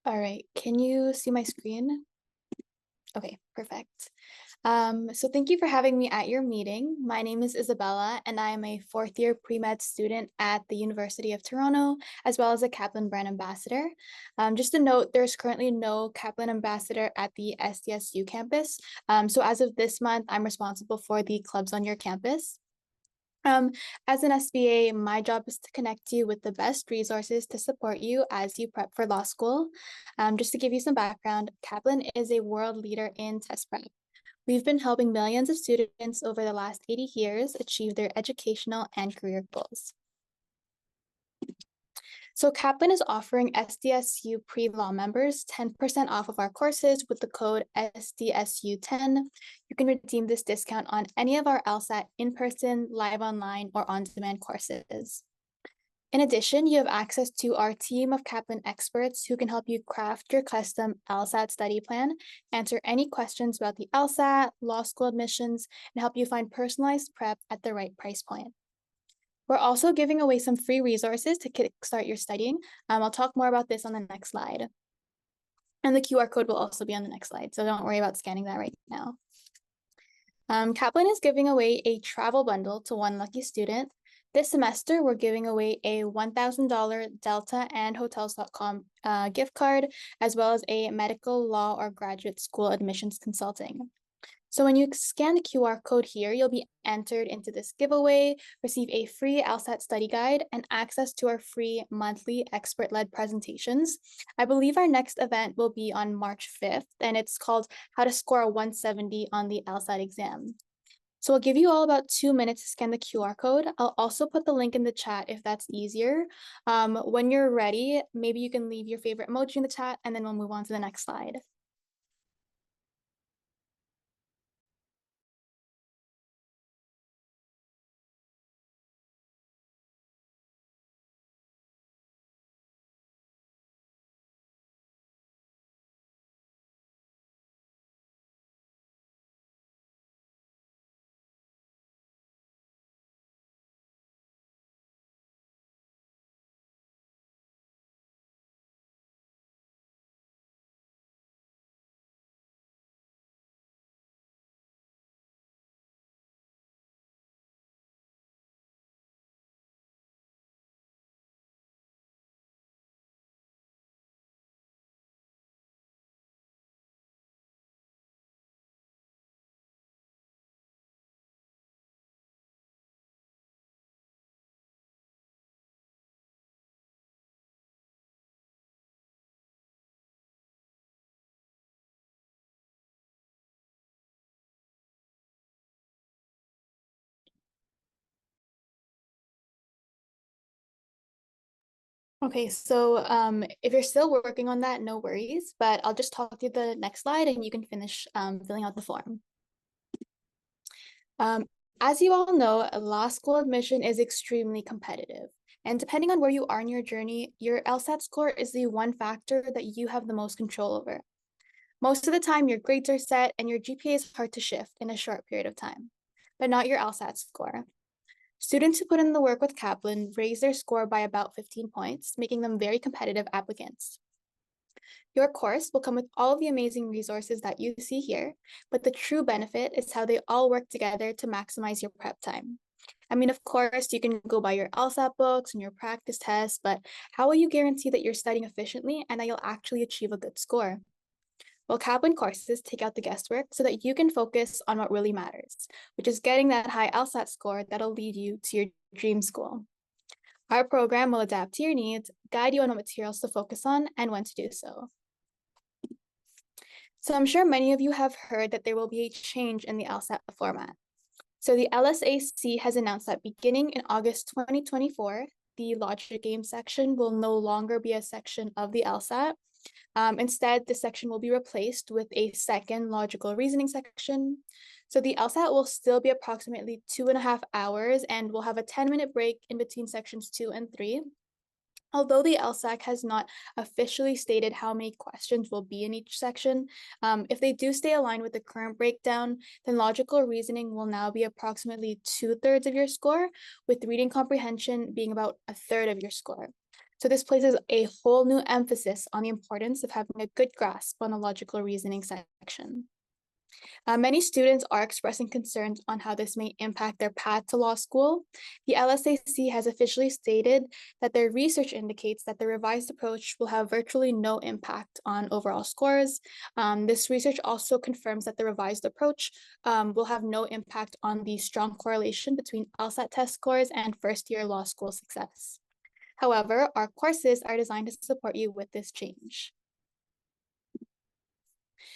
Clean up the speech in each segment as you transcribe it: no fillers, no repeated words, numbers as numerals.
All right, can you see my screen? Okay, perfect. So thank you for having me at your meeting. My name is Isabella, and I am a fourth year pre-med student at the University of Toronto, as well as a Kaplan Brand Ambassador. Just a note, there's currently no Kaplan Ambassador at the SDSU campus. So as of this month, I'm responsible for the clubs on your campus. Um, as an SBA, my job is to connect you with the best resources to support you as you prep for law school. Just to give you some background, Kaplan is a world leader in test prep. We've been helping millions of students over the last 80 years achieve their educational and career goals. So Kaplan is offering SDSU pre-law members 10% off of our courses with the code SDSU10. You can redeem this discount on any of our LSAT in-person, live online, or on-demand courses. In addition, you have access to our team of Kaplan experts who can help you craft your custom LSAT study plan, answer any questions about the LSAT, law school admissions, and help you find personalized prep at the right price point. We're also giving away some free resources to kickstart your studying. I'll talk more about this on the next slide. And the QR code will also be on the next slide, so don't worry about scanning that right now. Kaplan is giving away a travel bundle to one lucky student. This semester, we're giving away a $1,000 Delta and Hotels.com gift card, as well as a medical, law, or graduate school admissions consulting. So when you scan the QR code here, you'll be entered into this giveaway, receive a free LSAT study guide, and access to our free monthly expert-led presentations. I believe our next event will be on March 5th, and it's called How to Score a 170 on the LSAT exam. So I'll give you all about 2 minutes to scan the QR code. I'll also put the link in the chat if that's easier. When you're ready, maybe you can leave your favorite emoji in the chat, and then we'll move on to the next slide. Okay, so if you're still working on that, no worries, but I'll just talk through the next slide and you can finish filling out the form. Um, as you all know, a law school admission is extremely competitive. And depending on where you are in your journey, your LSAT score is the one factor that you have the most control over. Most of the time, your grades are set and your GPA is hard to shift in a short period of time, but not your LSAT score. Students who put in the work with Kaplan raise their score by about 15 points, making them very competitive applicants. Your course will come with all of the amazing resources that you see here, but the true benefit is how they all work together to maximize your prep time. I mean, of course, you can go buy your LSAT books and your practice tests, but how will you guarantee that you're studying efficiently and that you'll actually achieve a good score? Well, Kaplan courses take out the guesswork so that you can focus on what really matters, which is getting that high LSAT score that'll lead you to your dream school. Our program will adapt to your needs, guide you on what materials to focus on, and when to do so. So I'm sure many of you have heard that there will be a change in the LSAT format. So the LSAC has announced that beginning in August 2024, the logic game section will no longer be a section of the LSAT. Instead, the section will be replaced with a second logical reasoning section. So the LSAT will still be approximately 2.5 hours and we'll have a 10-minute break in between sections 2 and 3. Although the LSAC has not officially stated how many questions will be in each section, if they do stay aligned with the current breakdown, then logical reasoning will now be approximately 2/3 of your score, with reading comprehension being about 1/3 of your score. So this places a whole new emphasis on the importance of having a good grasp on the logical reasoning section. Many students are expressing concerns on how this may impact their path to law school. The LSAC has officially stated that their research indicates that the revised approach will have virtually no impact on overall scores. This research also confirms that the revised approach will have no impact on the strong correlation between LSAT test scores and first-year law school success. However, our courses are designed to support you with this change.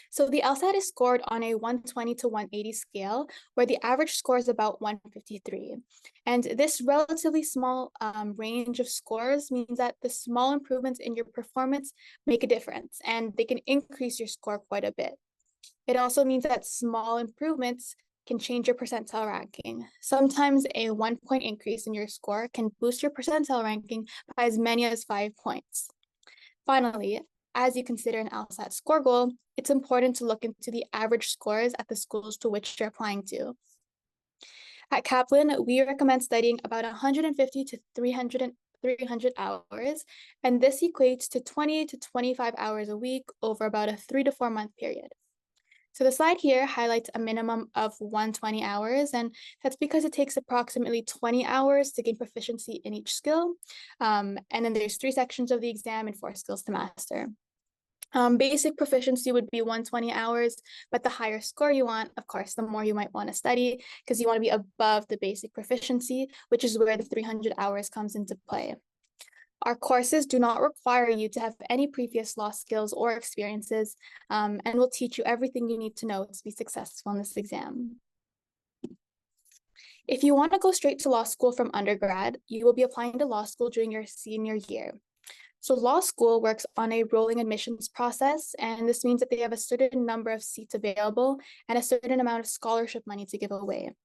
So the LSAT is scored on a 120 to 180 scale, where the average score is about 153. And this relatively small range of scores means that the small improvements in your performance make a difference, and they can increase your score quite a bit. It also means that small improvements can change your percentile ranking. Sometimes a 1-point increase in your score can boost your percentile ranking by as many as 5 points. Finally, as you consider an LSAT score goal, it's important to look into the average scores at the schools to which you're applying to. At Kaplan, we recommend studying about 150 to 300 hours, and this equates to 20 to 25 hours a week over about a 3 to 4 month period. So the slide here highlights a minimum of 120 hours, and that's because it takes approximately 20 hours to gain proficiency in each skill. And then there's 3 sections of the exam and 4 skills to master. Basic proficiency would be 120 hours, but the higher score you want, of course, the more you might want to study, because you want to be above the basic proficiency, which is where the 300 hours comes into play. Our courses do not require you to have any previous law skills or experiences, and will teach you everything you need to know to be successful in this exam. If you want to go straight to law school from undergrad, you will be applying to law school during your senior year. So law school works on a rolling admissions process, and this means that they have a certain number of seats available and a certain amount of scholarship money to give away.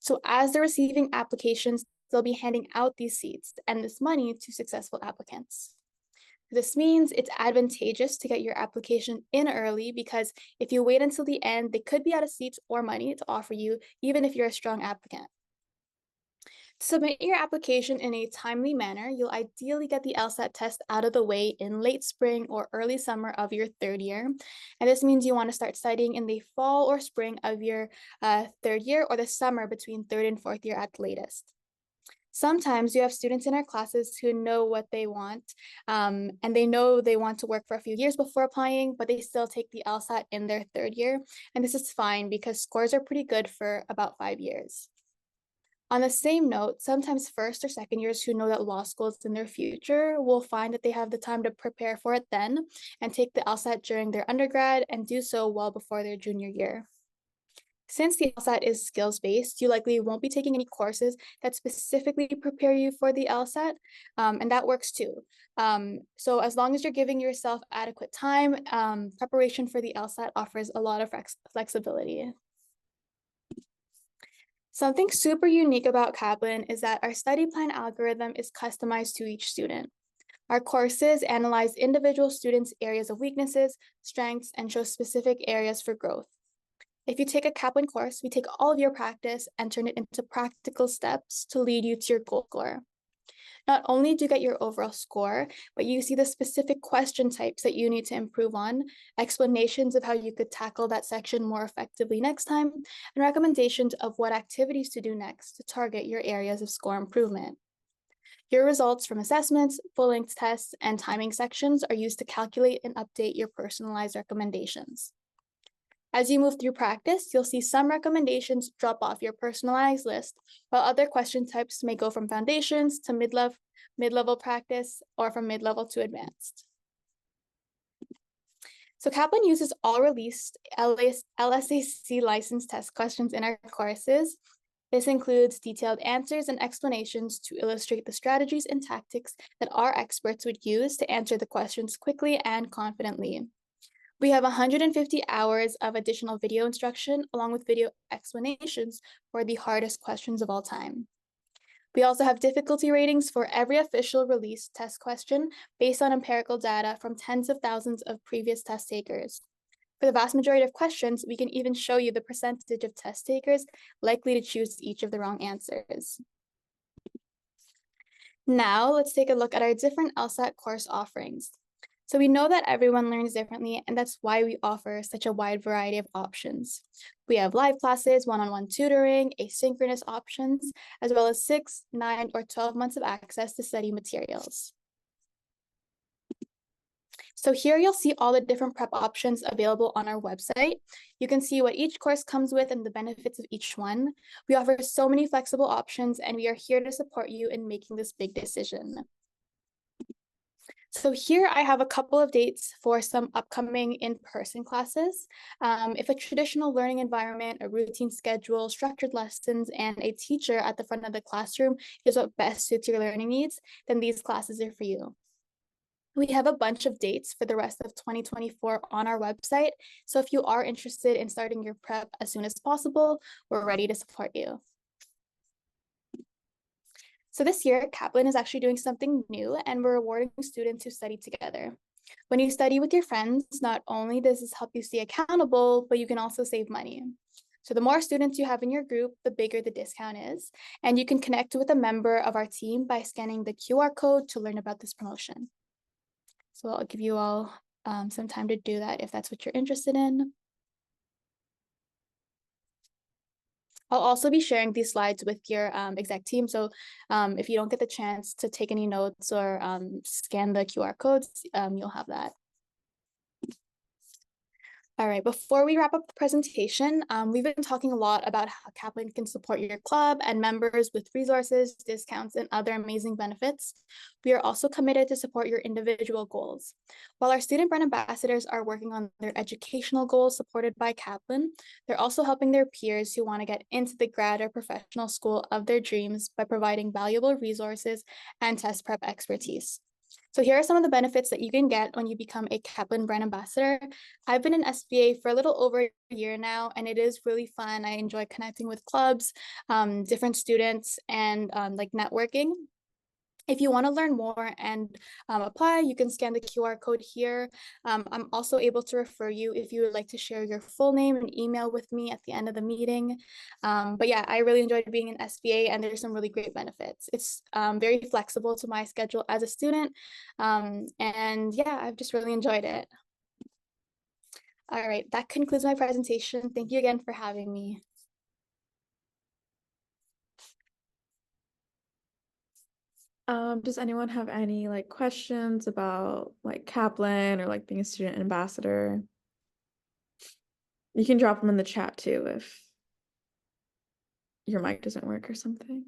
So as they're receiving applications, they'll be handing out these seats and this money to successful applicants. This means it's advantageous to get your application in early, because if you wait until the end, they could be out of seats or money to offer you, even if you're a strong applicant. To submit your application in a timely manner, you'll ideally get the LSAT test out of the way in late spring or early summer of your 3rd year. And this means you want to start studying in the fall or spring of your 3rd year, or the summer between 3rd and 4th year at the latest. Sometimes you have students in our classes who know what they want, and they know they want to work for a few years before applying, but they still take the LSAT in their 3rd year. And this is fine because scores are pretty good for about 5 years. On the same note, sometimes 1st or 2nd years who know that law school is in their future will find that they have the time to prepare for it then and take the LSAT during their undergrad and do so well before their junior year. Since the LSAT is skills-based, you likely won't be taking any courses that specifically prepare you for the LSAT, and that works too. So as long as you're giving yourself adequate time, preparation for the LSAT offers a lot of flexibility. Something super unique about Kaplan is that our study plan algorithm is customized to each student. Our courses analyze individual students' areas of weaknesses, strengths, and show specific areas for growth. If you take a Kaplan course, we take all of your practice and turn it into practical steps to lead you to your goal score. Not only do you get your overall score, but you see the specific question types that you need to improve on, explanations of how you could tackle that section more effectively next time, and recommendations of what activities to do next to target your areas of score improvement. Your results from assessments, full-length tests, and timing sections are used to calculate and update your personalized recommendations. As you move through practice, you'll see some recommendations drop off your personalized list, while other question types may go from foundations to mid-level practice, or from mid-level to advanced. So Kaplan uses all released LSAC licensed test questions in our courses. This includes detailed answers and explanations to illustrate the strategies and tactics that our experts would use to answer the questions quickly and confidently. We have 150 hours of additional video instruction along with video explanations for the hardest questions of all time. We also have difficulty ratings for every official released test question based on empirical data from tens of thousands of previous test takers. For the vast majority of questions, we can even show you the percentage of test takers likely to choose each of the wrong answers. Now let's take a look at our different LSAT course offerings. So we know that everyone learns differently, and that's why we offer such a wide variety of options. We have live classes, one-on-one tutoring, asynchronous options, as well as 6, 9, or 12 months of access to study materials. So here you'll see all the different prep options available on our website. You can see what each course comes with and the benefits of each one. We offer so many flexible options, and we are here to support you in making this big decision. So here I have a couple of dates for some upcoming in-person classes. If a traditional learning environment, a routine schedule, structured lessons, and a teacher at the front of the classroom is what best suits your learning needs, then these classes are for you. We have a bunch of dates for the rest of 2024 on our website. So if you are interested in starting your prep as soon as possible, we're ready to support you. So this year, Kaplan is actually doing something new, and we're rewarding students who study together. When you study with your friends, not only does this help you stay accountable, but you can also save money. So the more students you have in your group, the bigger the discount is. And you can connect with a member of our team by scanning the QR code to learn about this promotion. So I'll give you all some time to do that if that's what you're interested in. I'll also be sharing these slides with your exec team. So if you don't get the chance to take any notes or scan the QR codes, you'll have that. All right, before we wrap up the presentation, we've been talking a lot about how Kaplan can support your club and members with resources, discounts, and other amazing benefits. We are also committed to support your individual goals. While our student brand ambassadors are working on their educational goals supported by Kaplan, they're also helping their peers who want to get into the grad or professional school of their dreams by providing valuable resources and test prep expertise. So here are some of the benefits that you can get when you become a Kaplan brand ambassador. I've been in SBA for a little over a year now, and it is really fun. I enjoy connecting with clubs, different students, and like networking. If you want to learn more and apply, you can scan the QR code here. I'm also able to refer you if you would like to share your full name and email with me at the end of the meeting. But yeah, I really enjoyed being in SBA, and there's some really great benefits. It's very flexible to my schedule as a student. And yeah, I've just really enjoyed it. All right, that concludes my presentation. Thank you again for having me. Does anyone have any like questions about like Kaplan or like being a student ambassador? You can drop them in the chat too if your mic doesn't work or something.